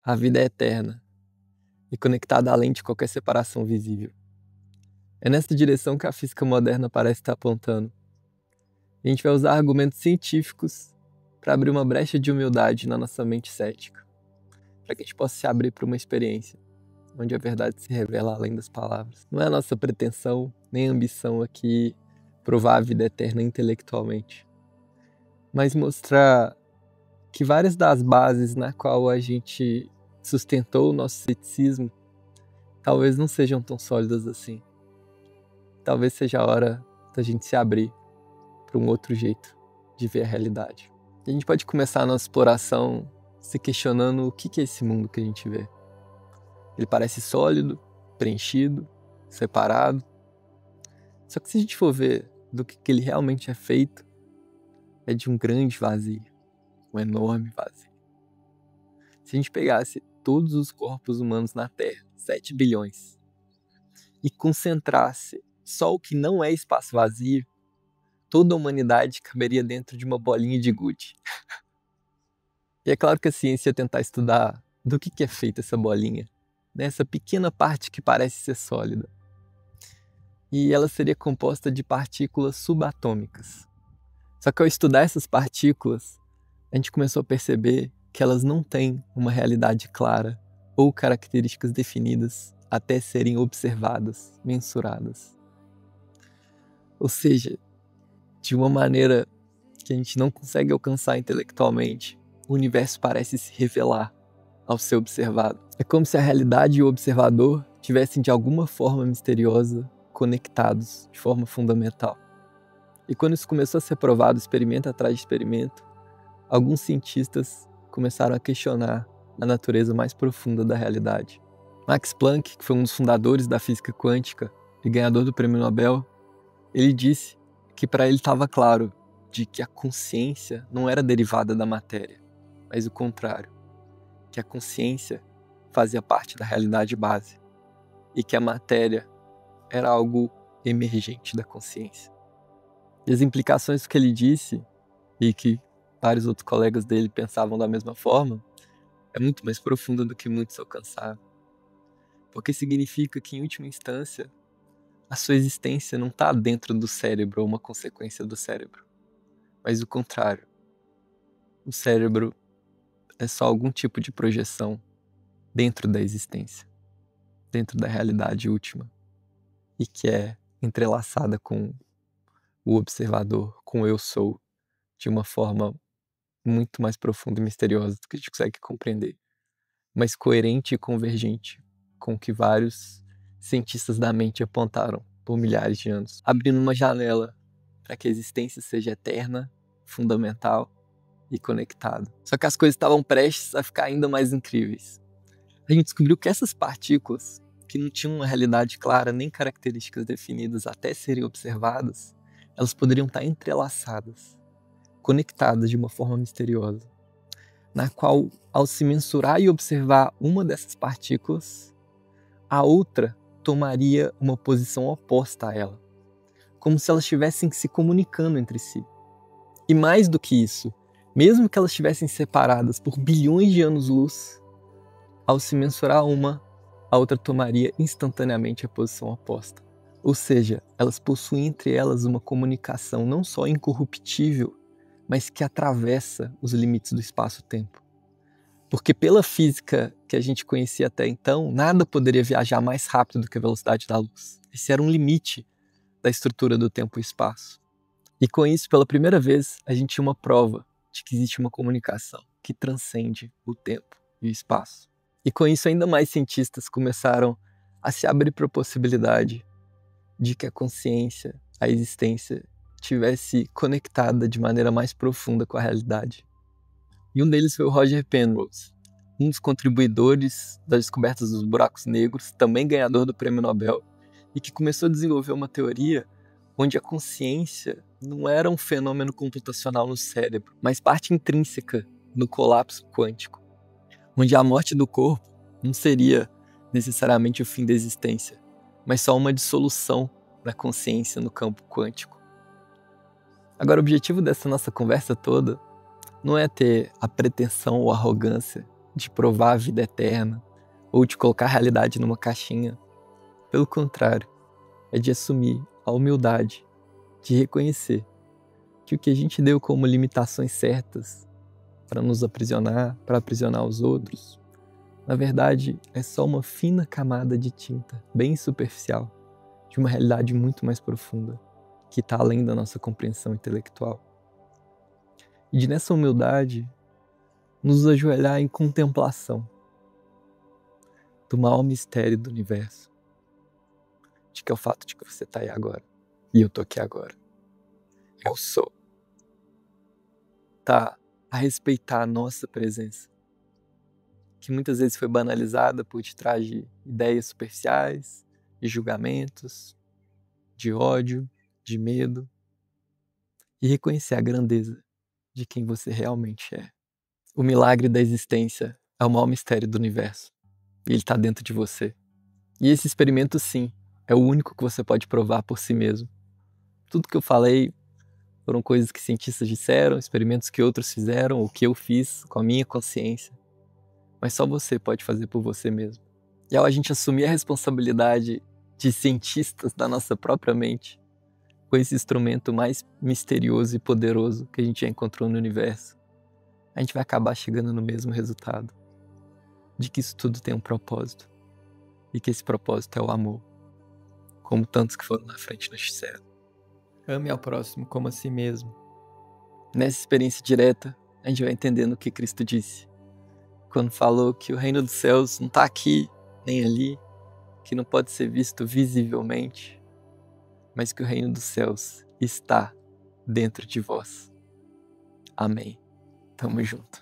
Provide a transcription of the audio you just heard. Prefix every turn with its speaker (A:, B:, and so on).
A: A vida é eterna e conectada além de qualquer separação visível. É nessa direção que a física moderna parece estar apontando. A gente vai usar argumentos científicos para abrir uma brecha de humildade na nossa mente cética, para que a gente possa se abrir para uma experiência onde a verdade se revela além das palavras. Não é a nossa pretensão nem ambição aqui provar a vida eterna intelectualmente, mas mostrar que várias das bases na qual a gente sustentou o nosso ceticismo talvez não sejam tão sólidas assim. Talvez seja a hora da gente se abrir para um outro jeito de ver a realidade. E a gente pode começar a nossa exploração se questionando o que é esse mundo que a gente vê. Ele parece sólido, preenchido, separado. Só que se a gente for ver do que ele realmente é feito, é de um grande vazio, um enorme vazio. Se a gente pegasse todos os corpos humanos na Terra, 7 bilhões, e concentrasse só o que não é espaço vazio, toda a humanidade caberia dentro de uma bolinha de gude. E é claro que a ciência ia tentar estudar do que é feita essa bolinha, nessa pequena parte que parece ser sólida. E ela seria composta de partículas subatômicas. Só que ao estudar essas partículas, a gente começou a perceber que elas não têm uma realidade clara ou características definidas até serem observadas, mensuradas. Ou seja, de uma maneira que a gente não consegue alcançar intelectualmente, o universo parece se revelar ao ser observado. É como se a realidade e o observador tivessem de alguma forma misteriosa conectados de forma fundamental. E quando isso começou a ser provado, experimento atrás de experimento, alguns cientistas começaram a questionar a natureza mais profunda da realidade. Max Planck, que foi um dos fundadores da física quântica e ganhador do prêmio Nobel, ele disse que para ele estava claro de que a consciência não era derivada da matéria, mas o contrário, que a consciência fazia parte da realidade base e que a matéria era algo emergente da consciência. E as implicações do que ele disse, e que vários outros colegas dele pensavam da mesma forma, é muito mais profunda do que muitos alcançaram. Porque significa que, em última instância, a sua existência não está dentro do cérebro ou uma consequência do cérebro, mas o contrário. O cérebro é só algum tipo de projeção dentro da existência, dentro da realidade última, e que é entrelaçada com o observador, com o eu sou, de uma forma muito mais profunda e misteriosa do que a gente consegue compreender, mas coerente e convergente com o que vários cientistas da mente apontaram por milhares de anos, abrindo uma janela para que a existência seja eterna, fundamental e conectada. Só que as coisas estavam prestes a ficar ainda mais incríveis. A gente descobriu que essas partículas, que não tinham uma realidade clara nem características definidas até serem observadas, elas poderiam estar entrelaçadas, conectadas de uma forma misteriosa, na qual, ao se mensurar e observar uma dessas partículas, a outra tomaria uma posição oposta a ela, como se elas estivessem se comunicando entre si. E mais do que isso, mesmo que elas estivessem separadas por bilhões de anos-luz, ao se mensurar uma, a outra tomaria instantaneamente a posição oposta. Ou seja, elas possuem entre elas uma comunicação não só incorruptível, mas que atravessa os limites do espaço-tempo. Porque pela física que a gente conhecia até então, nada poderia viajar mais rápido do que a velocidade da luz. Esse era um limite da estrutura do tempo e espaço. E com isso, pela primeira vez, a gente tinha uma prova de que existe uma comunicação que transcende o tempo e o espaço. E com isso, ainda mais cientistas começaram a se abrir para a possibilidade de que a consciência, a existência, tivesse conectada de maneira mais profunda com a realidade. E um deles foi o Roger Penrose, um dos contribuidores das descobertas dos buracos negros, também ganhador do prêmio Nobel, e que começou a desenvolver uma teoria onde a consciência não era um fenômeno computacional no cérebro, mas parte intrínseca no colapso quântico, onde a morte do corpo não seria necessariamente o fim da existência, mas só uma dissolução da consciência no campo quântico. Agora, o objetivo dessa nossa conversa toda não é ter a pretensão ou arrogância de provar a vida eterna ou de colocar a realidade numa caixinha. Pelo contrário, é de assumir a humildade, de reconhecer que o que a gente deu como limitações certas para nos aprisionar, para aprisionar os outros, na verdade é só uma fina camada de tinta, bem superficial, de uma realidade muito mais profunda, que está além da nossa compreensão intelectual. E de nessa humildade, nos ajoelhar em contemplação do maior mistério do universo, de que é o fato de que você está aí agora, e eu tô aqui agora. Eu sou. Tá a respeitar a nossa presença, que muitas vezes foi banalizada por detrás de ideias superficiais, de julgamentos, de ódio, de medo, e reconhecer a grandeza de quem você realmente é. O milagre da existência é o maior mistério do universo, e ele está dentro de você. E esse experimento, sim, é o único que você pode provar por si mesmo. Tudo que eu falei foram coisas que cientistas disseram, experimentos que outros fizeram, ou que eu fiz com a minha consciência. Mas só você pode fazer por você mesmo. E ao a gente assumir a responsabilidade de cientistas da nossa própria mente, com esse instrumento mais misterioso e poderoso que a gente já encontrou no universo, a gente vai acabar chegando no mesmo resultado. De que isso tudo tem um propósito. E que esse propósito é o amor. Como tantos que foram na frente nos disseram. Ame ao próximo como a si mesmo. Nessa experiência direta, a gente vai entendendo o que Cristo disse. Quando falou que o reino dos céus não está aqui, nem ali, que não pode ser visto visivelmente, mas que o reino dos céus está dentro de vós. Amém. Tamo junto.